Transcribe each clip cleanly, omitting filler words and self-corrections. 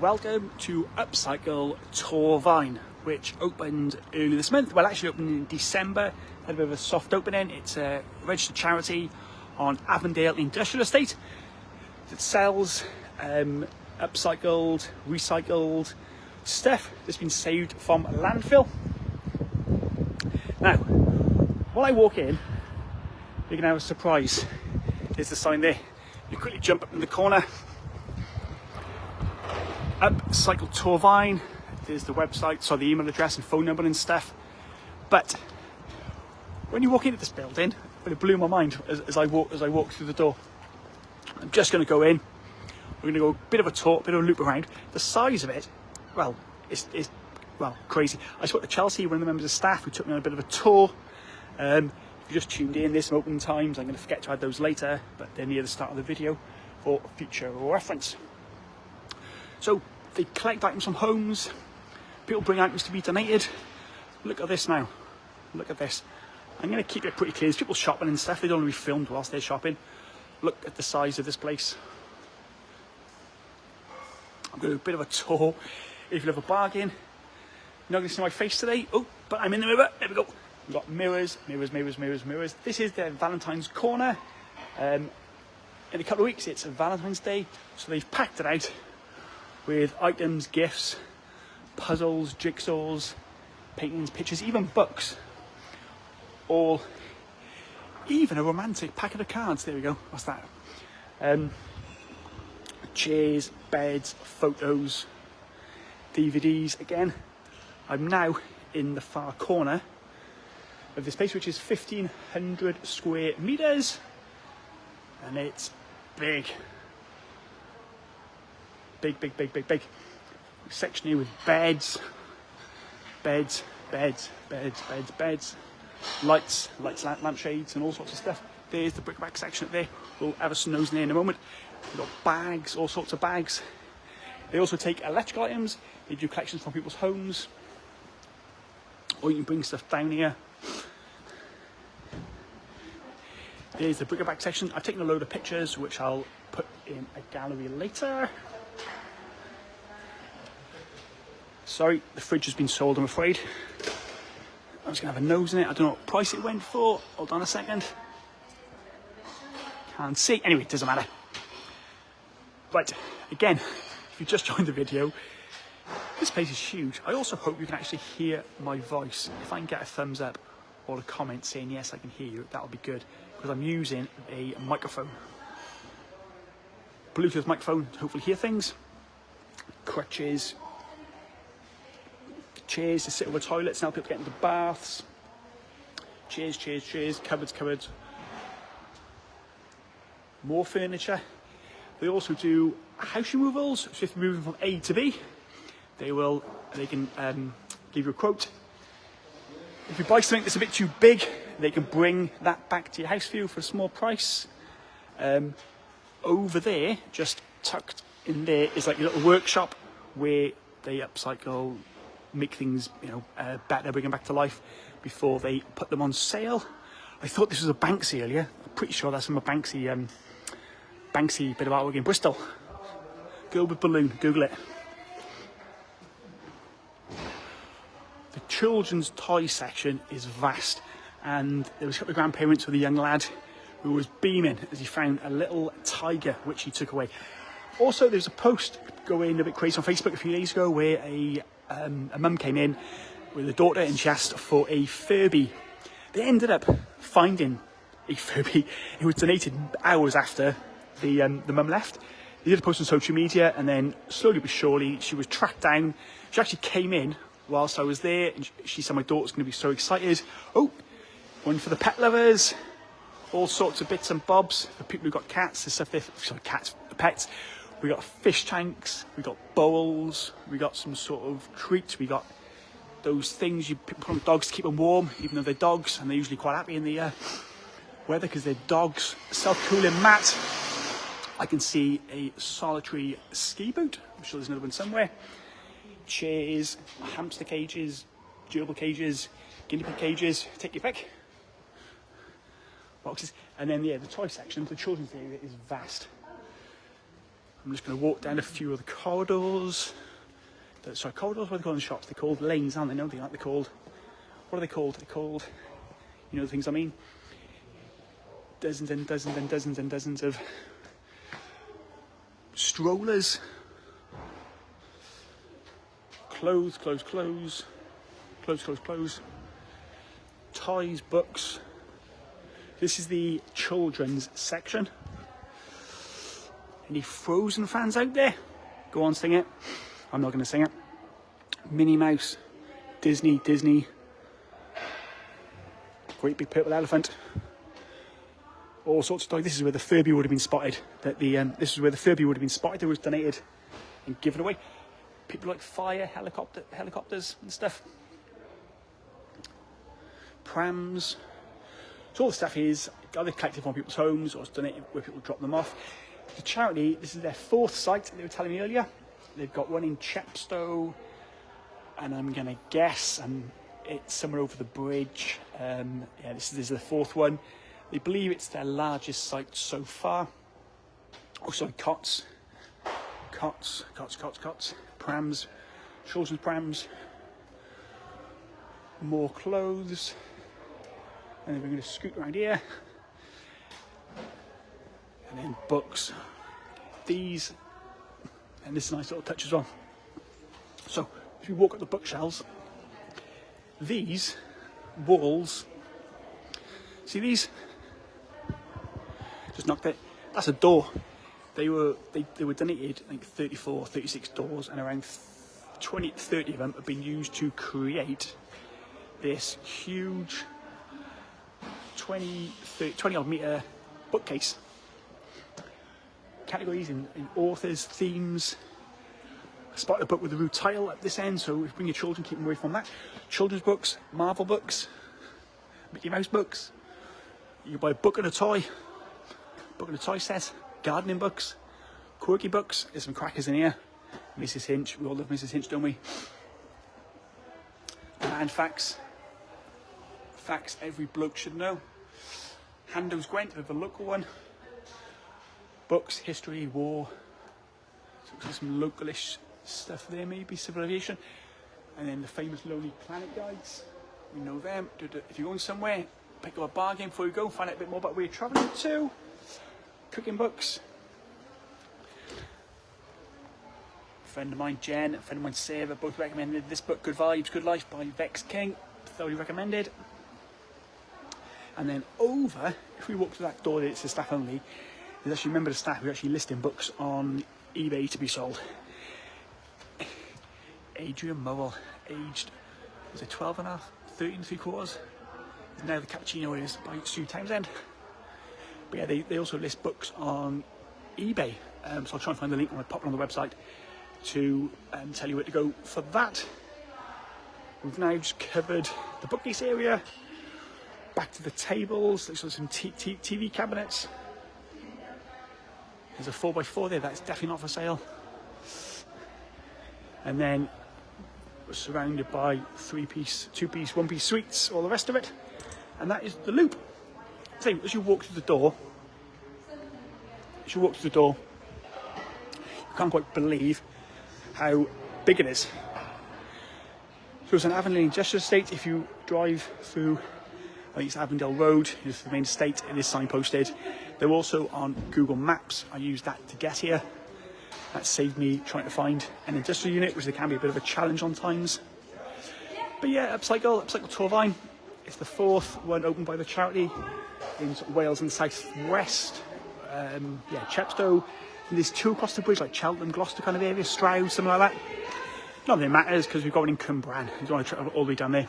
Welcome to Upcycle Torfaen, which opened earlier this month. Well, actually opened in December. Had a bit of a soft opening. It's a registered charity on Avondale Industrial Estate that sells upcycled, recycled stuff that's been saved from landfill. Now, when I walk in, you're going to have a surprise. There's the sign there. You quickly jump up in the corner. Upcycle Torfaen. There's the website, so the email address and phone number and stuff. But when you walk into this building, it blew my mind as I walk through the door. I'm just going to go in. We're going to go a bit of a tour, a bit of a loop around. The size of it, well, is crazy. I spoke to Chelsea, one of the members of staff, who took me on a bit of a tour. If you just tuned in, there's some open times. I'm going to forget to add those later, but they're near the start of the video for future reference. So they collect items from homes. People bring items to be donated. Look at this now. Look at this. I'm going to keep it pretty clear. There's people shopping and stuff. They don't want to be filmed whilst they're shopping. Look at the size of this place. I'm going to do a bit of a tour. If you love a bargain, you're not going to see my face today. Oh, but I'm in the mirror. There we go. We've got mirrors, mirrors, mirrors, mirrors, mirrors. This is their Valentine's corner. In a couple of weeks, it's Valentine's Day. So they've packed it out with items, gifts, puzzles, jigsaws, paintings, pictures, even books. All, even a romantic packet of cards. There we go. What's that? Chairs, beds, photos, DVDs. Again, I'm now in the far corner of this place, which is 1,500 square meters, and it's big. Big. Section here with beds, lights, lampshades, and all sorts of stuff. There's the brickbat section up there. We'll have a nose in there in a moment. We've got bags, all sorts of bags. They also take electrical items. They do collections from people's homes, or you can bring stuff down here. There's the brickbat section. I've taken a load of pictures, which I'll put in a gallery later. Sorry, the fridge has been sold, I'm afraid. I was going to have a nose in it. I don't know what price it went for. Hold on a second. Can't see. Anyway, it doesn't matter. Right, again, if you just joined the video, this place is huge. I also hope you can actually hear my voice. If I can get a thumbs up or a comment saying yes, I can hear you, that'll be good, because I'm using a microphone. Bluetooth microphone to hopefully hear things. Crutches. Chairs to sit over toilets, help people get into baths. Chairs, cupboards. More furniture. They also do house removals. So if you're moving from A to B, they can give you a quote. If you buy something that's a bit too big, they can bring that back to your house for you for a small price. Over there, just tucked in there, is like a little workshop where they upcycle, make things better, bring them back to life before they put them on sale. I thought this was a Banksy earlier. I'm pretty sure that's from a Banksy bit of artwork in Bristol. Girl with balloon, Google it. The children's toy section is vast, and there was a couple of grandparents with a young lad who was beaming as he found a little tiger which he took away. Also, there's a post going a bit crazy on Facebook a few days ago where a mum came in with a daughter and she asked for a Furby. They ended up finding a Furby. It was donated hours after the mum left. They did a post on social media, and then slowly but surely she was tracked down. She actually came in whilst I was there, and she said my daughter's going to be so excited. Oh, one for the pet lovers. All sorts of bits and bobs for people who've got cats. There's stuff there for cats, pets. We got fish tanks, we got bowls, we got some sort of treats, we got those things you put on dogs to keep them warm, even though they're dogs, and they're usually quite happy in the weather because they're dogs. Self-cooling mat. I can see a solitary ski boot. I'm sure there's another one somewhere. Chairs, hamster cages, gerbil cages, guinea pig cages, take your pick. Boxes. And then, the toy section, the children's area is vast. I'm just going to walk down a few of the corridors. Sorry, corridors, what are they called in shops? They're called lanes, aren't they? No, they're called, what are they called? They're called, you know the things I mean. Dozens and dozens and dozens and dozens of strollers. Clothes, clothes, clothes. Clothes, clothes, clothes. Toys, books. This is the children's section. Any Frozen fans out there? Go on, sing it. I'm not going to sing it. Minnie Mouse, Disney. Great big purple elephant. All sorts of toys. This is where the Furby would have been spotted. This is where the Furby would have been spotted. That was donated and given away. People like fire, helicopters and stuff. Prams. So all the stuff is either collected from people's homes or it's donated where people drop them off. The charity, this is their 4th site, they were telling me earlier. They've got one in Chepstow, and I'm going to guess, and it's somewhere over the bridge. Yeah, this is the 4th one. They believe it's their largest site so far. Oh, sorry, cots. Prams, children's prams. More clothes. And then we're going to scoot around here. And then books. These, and this is a nice little touch as well. So, if you walk up the bookshelves, these walls, see these? Just knocked it. That's a door. They were donated, I think 34, 36 doors, and around 20, 30 of them have been used to create this huge 20 odd metre bookcase. Categories in authors, themes. I spotted a book with a root title at this end, so if you bring your children, keep them away from that. Children's books, Marvel books, Mickey Mouse books. You can buy a book and a toy set, gardening books, quirky books. There's some crackers in here. Mrs. Hinch, we all love Mrs. Hinch, don't we? And facts every bloke should know. Hando's Gwent, a local one. Books, history, war. So some localish stuff there, maybe civilization. And then the famous Lonely Planet guides. We know them. If you're going somewhere, pick up a bargain before you go. Find out a bit more about where you're travelling to. Cooking books. A friend of mine, Jen, a friend of mine, Sarah, both recommended this book, Good Vibes, Good Life by Vex King. Thoroughly recommended. And then over, if we walk through that door, it's the staff only. There's actually a member of staff who actually listing books on eBay to be sold. Adrian Mowell, aged, was it 12 and a half, 13 and 3/4? Is now the cappuccino is by Sue Townsend. But yeah, they also list books on eBay. So I'll try and find the link when I pop it on the website to tell you where to go for that. We've now just covered the bookcase area. Back to the tables. There's some TV cabinets. There's a 4x4 there. That's definitely not for sale. And then we're surrounded by 3-piece, 2-piece, 1-piece suites, all the rest of it. And that is the loop. So as you walk through the door, you can't quite believe how big it is. So it's an Avonlea Industrial Estate. If you drive through, I think it's Avondale Road, it's the main estate, it is signposted. They're also on Google Maps. I used that to get here. That saved me trying to find an industrial unit, which can be a bit of a challenge on times. But yeah, Upcycle Torfaen. It's the 4th one opened by the charity in sort of Wales and the southwest. Chepstow. And there's 2 across the bridge, like Cheltenham, Gloucester kind of area, Stroud, something like that. Not that it matters because we've got one in Cwmbran. You don't want to travel all the way down there.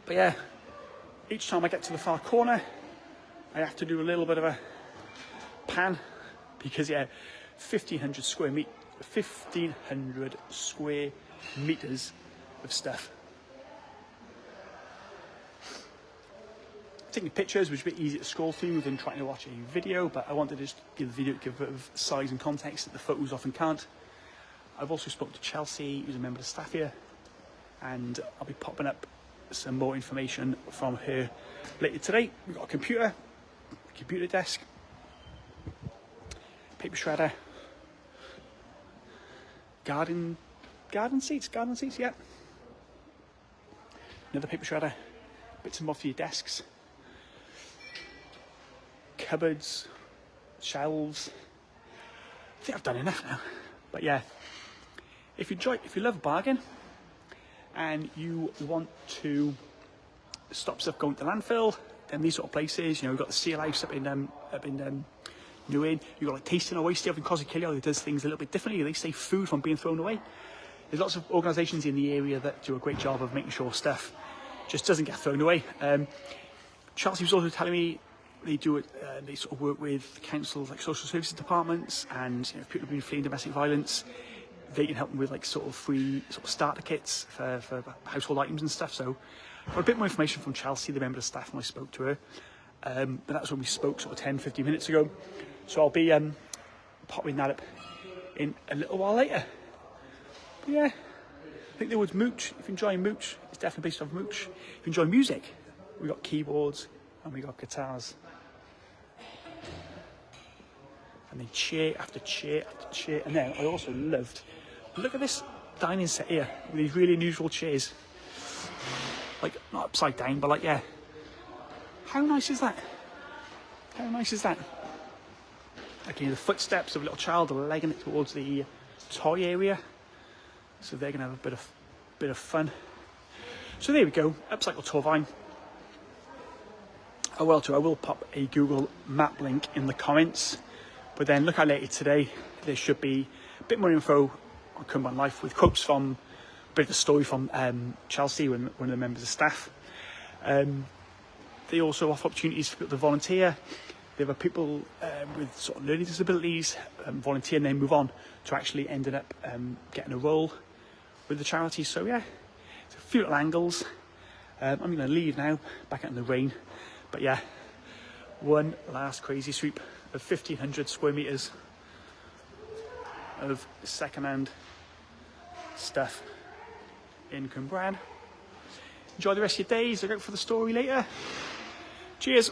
But yeah, each time I get to the far corner, I have to do a little bit of a pan because 1,500 square meters of stuff. Taking pictures, which is a bit easy to scroll through than trying to watch a video, but I wanted to just give the video a bit of size and context that the photos often can't. I've also spoken to Chelsea, who's a member of staff here, and I'll be popping up some more information from her later today. We've got a computer desk, paper shredder, garden seats, yeah. Another paper shredder, bits and bobs for your desks, cupboards, shelves. I think I've done enough now. But yeah, if you love a bargain and you want to stop stuff going to landfill, then these sort of places, you know, we've got the Seal House up in New Inn. You've got like Tasting or Wasting up in Cosicilio that does things a little bit differently. They save food from being thrown away. There's lots of organisations in the area that do a great job of making sure stuff just doesn't get thrown away. Chelsea was also telling me they do it. They sort of work with councils like social services departments, and you know, if people have been fleeing domestic violence, they can help them with like sort of free sort of starter kits for household items and stuff. So I got a bit more information from Chelsea, the member of staff, when I spoke to her. But that's when we spoke sort of 10-15 minutes ago. So I'll be popping that up in a little while later. But yeah, I think the word's mooch. If you enjoy mooch, it's definitely based off mooch. If you enjoy music, we got keyboards and we got guitars. And then chair after chair after chair. And then I also loved, look at this dining set here with these really unusual chairs. Like, not upside down, but like, yeah. How nice is that? How nice is that? Like, you know, the footsteps of a little child are legging it towards the toy area. So they're gonna have a bit of fun. So there we go, Upcycle Torfaen. Oh well, too, I will pop a Google map link in the comments. But then look out later today, there should be a bit more info on Cwmbran Life with quotes from a bit of the story from Chelsea, one of the members of staff. They also offer opportunities for people to volunteer. There are people with sort of learning disabilities volunteer and then move on to actually ending up getting a role with the charity. So yeah, it's a few little angles. I'm going to leave now, back out in the rain. But yeah, one last crazy sweep of 1,500 square metres of second-hand stuff in Cwmbran. Enjoy the rest of your days. Look out for the story later. Cheers.